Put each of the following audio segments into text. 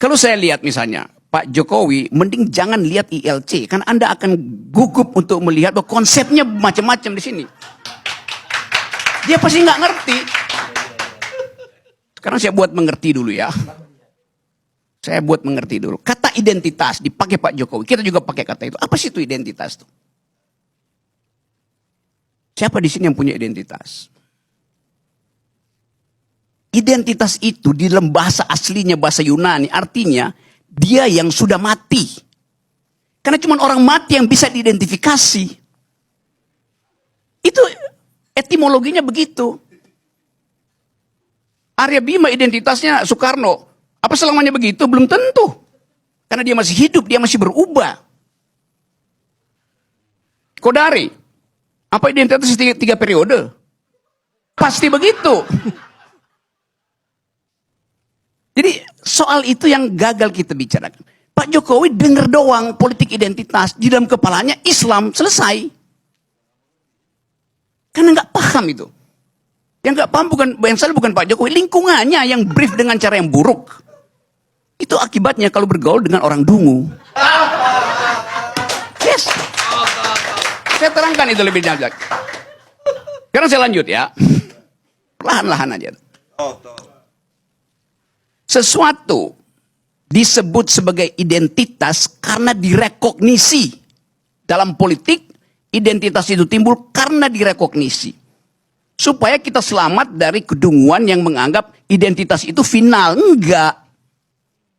Kalau saya lihat misalnya, Pak Jokowi, mending jangan lihat ILC. Karena Anda akan gugup untuk melihat bahwa konsepnya macam-macam di sini. Dia pasti nggak ngerti. Sekarang saya buat mengerti dulu ya. Saya buat mengerti dulu. Kata identitas dipakai Pak Jokowi. Kita juga pakai kata itu. Apa sih itu identitas tuh? Siapa di sini yang punya identitas? Identitas itu di dalam bahasa aslinya, bahasa Yunani, artinya dia yang sudah mati. Karena cuma orang mati yang bisa diidentifikasi. Itu etimologinya begitu. Arya Bima identitasnya Soekarno. Apa selamanya begitu? Belum tentu. Karena dia masih hidup, dia masih berubah. Kodari. Apa identitas tiga periode? Pasti begitu. Jadi soal itu yang gagal kita bicarakan. Pak Jokowi dengar doang politik identitas. Di dalam kepalanya Islam, selesai. Karena nggak paham itu. Yang nggak paham yang salah bukan Pak Jokowi, lingkungannya yang brief dengan cara yang buruk. Itu akibatnya kalau bergaul dengan orang dungu. Yes. Saya terangkan itu lebih jauh. Sekarang saya lanjut ya. Perlahan-lahan aja. Sesuatu disebut sebagai identitas karena direkognisi. Dalam politik, identitas itu timbul karena direkognisi. Supaya kita selamat dari kedunguan yang menganggap identitas itu final. Enggak.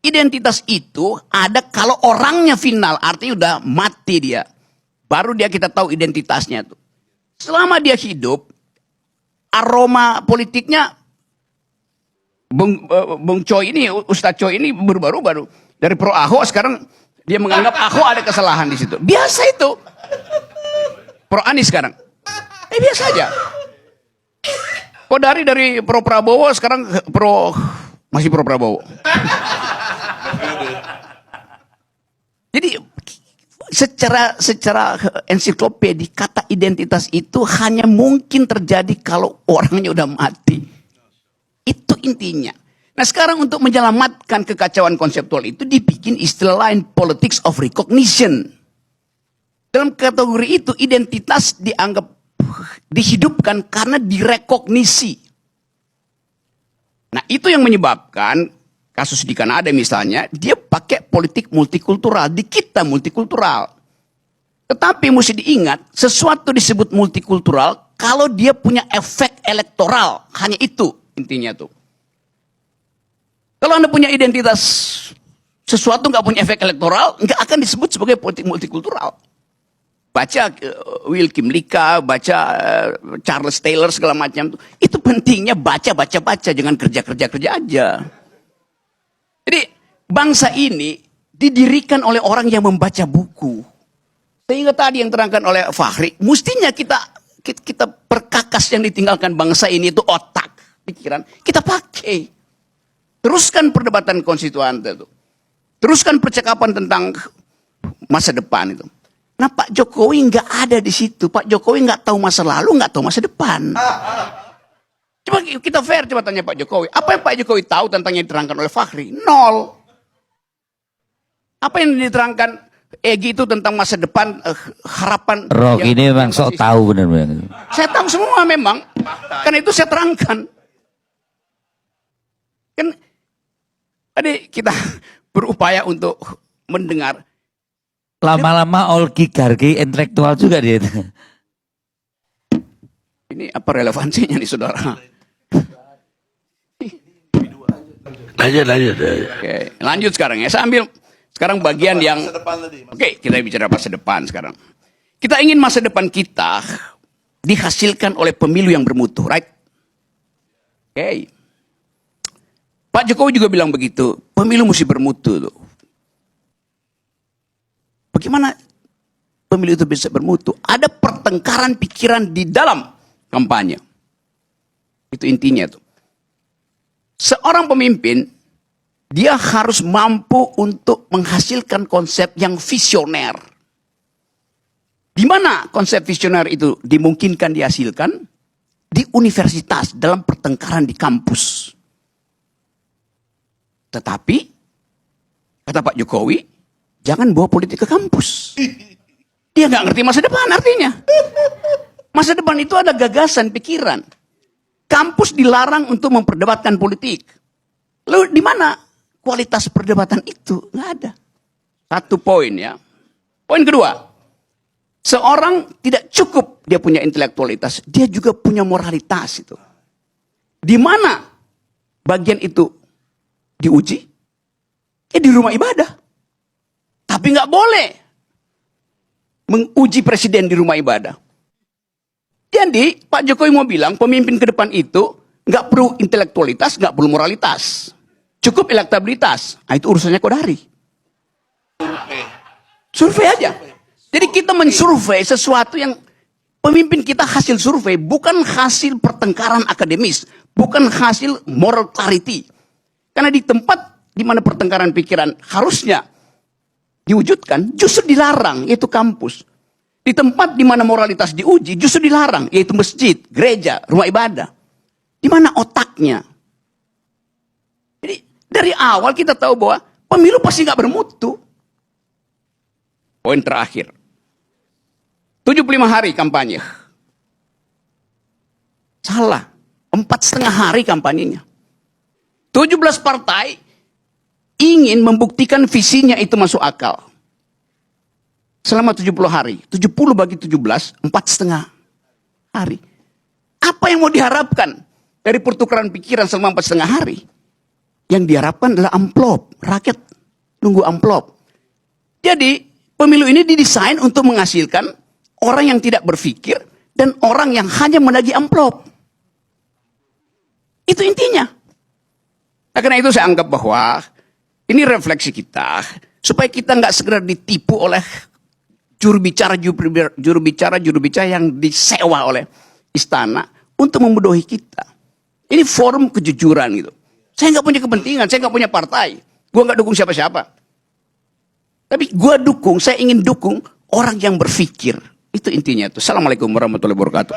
Identitas itu ada kalau orangnya final, artinya udah mati dia. Baru kita tahu identitasnya tuh. Selama dia hidup, aroma politiknya Bung Choi ini, Ustadz Choi ini baru-baru dari pro Ahok, sekarang dia menganggap Ahok ada kesalahan di situ. Biasa itu. Pro Anies sekarang. Biasa aja. Kok dari pro Prabowo sekarang masih pro Prabowo. Jadi secara ensiklopedi kata identitas itu hanya mungkin terjadi kalau orangnya udah mati. Itu intinya. Nah sekarang untuk menyelamatkan kekacauan konseptual itu dibikin istilah lain, politics of recognition. Dalam kategori itu identitas dianggap dihidupkan karena direkognisi. Nah itu yang menyebabkan kasus di Kanada misalnya, dia pakai politik multikultural, di kita multikultural. Tetapi mesti diingat, sesuatu disebut multikultural kalau dia punya efek elektoral, hanya itu. Intinya tuh. Kalau Anda punya identitas sesuatu nggak punya efek elektoral, nggak akan disebut sebagai politik multikultural. Baca Wilkim Lika, baca Charles Taylor segala macam tuh. Itu pentingnya baca, jangan kerja aja. Jadi bangsa ini didirikan oleh orang yang membaca buku. Sehingga tadi yang terangkan oleh Fahri, mestinya kita perkakas yang ditinggalkan bangsa ini itu otak. Pikiran kita pakai, teruskan perdebatan konstituante itu, teruskan percakapan tentang masa depan itu. Nah Pak Jokowi nggak ada di situ. Pak Jokowi nggak tahu masa lalu, nggak tahu masa depan. Coba kita fair, coba tanya Pak Jokowi. Apa yang Pak Jokowi tahu tentang yang diterangkan oleh Fahri? Nol. Apa yang diterangkan Egy itu tentang masa depan, harapan. Rock ini memang sok tahu benar-benar. Saya tahu semua memang, karena itu saya terangkan. Kan tadi kita berupaya untuk mendengar. Lama-lama oligarki intelektual juga dia. Ini apa relevansinya nih saudara? Lanjut. Oke, lanjut sekarang ya. Saya ambil sekarang bagian yang oke, kita bicara masa depan sekarang. Kita ingin masa depan kita dihasilkan oleh pemilu yang bermutu, right? Oke. Pak Jokowi juga bilang begitu, pemilu mesti bermutu tuh. Bagaimana pemilu itu bisa bermutu? Ada pertengkaran pikiran di dalam kampanye. Itu intinya tuh. Seorang pemimpin, dia harus mampu untuk menghasilkan konsep yang visioner. Di mana konsep visioner itu dimungkinkan dihasilkan? Di universitas, dalam pertengkaran di kampus. Tetapi Kata Pak Jokowi, jangan bawa politik ke kampus. Dia nggak ngerti masa depan artinya. Masa depan itu ada gagasan, pikiran. Kampus dilarang untuk memperdebatkan politik. Lalu di mana kualitas perdebatan itu? Nggak ada. Satu poin ya. Poin kedua, seorang tidak cukup dia punya intelektualitas, dia juga punya moralitas itu. Di mana bagian itu diuji? Di rumah ibadah. Tapi nggak boleh menguji presiden di rumah ibadah. Jadi Pak Jokowi mau bilang pemimpin ke depan itu nggak perlu intelektualitas, nggak perlu moralitas, cukup elektabilitas. Nah, itu urusannya Kodari. Survei aja. Jadi kita mensurvei sesuatu yang pemimpin kita hasil survei, bukan hasil pertengkaran akademis, bukan hasil moral clarity. Karena di tempat di mana pertengkaran pikiran harusnya diwujudkan, justru dilarang, yaitu kampus. Di tempat di mana moralitas diuji, justru dilarang, yaitu masjid, gereja, rumah ibadah. Di mana otaknya? Jadi dari awal kita tahu bahwa pemilu pasti nggak bermutu. Poin terakhir. 75 hari kampanye. Salah. 4,5 hari kampanyenya. 17 partai ingin membuktikan visinya itu masuk akal. Selama 70 hari. 70 bagi 17, 4,5 hari. Apa yang mau diharapkan dari pertukaran pikiran selama 4,5 hari? Yang diharapkan adalah amplop. Rakyat nunggu amplop. Jadi, pemilu ini didesain untuk menghasilkan orang yang tidak berpikir dan orang yang hanya menagih amplop. Itu intinya. Nah, karena itu saya anggap bahwa ini refleksi kita supaya kita nggak segera ditipu oleh juru bicara yang disewa oleh istana untuk membodohi kita. Ini forum kejujuran gitu. Saya nggak punya kepentingan, saya nggak punya partai, gue nggak dukung siapa-siapa. Tapi gue dukung, saya ingin dukung orang yang berpikir. Itu intinya tuh. Assalamualaikum warahmatullahi wabarakatuh.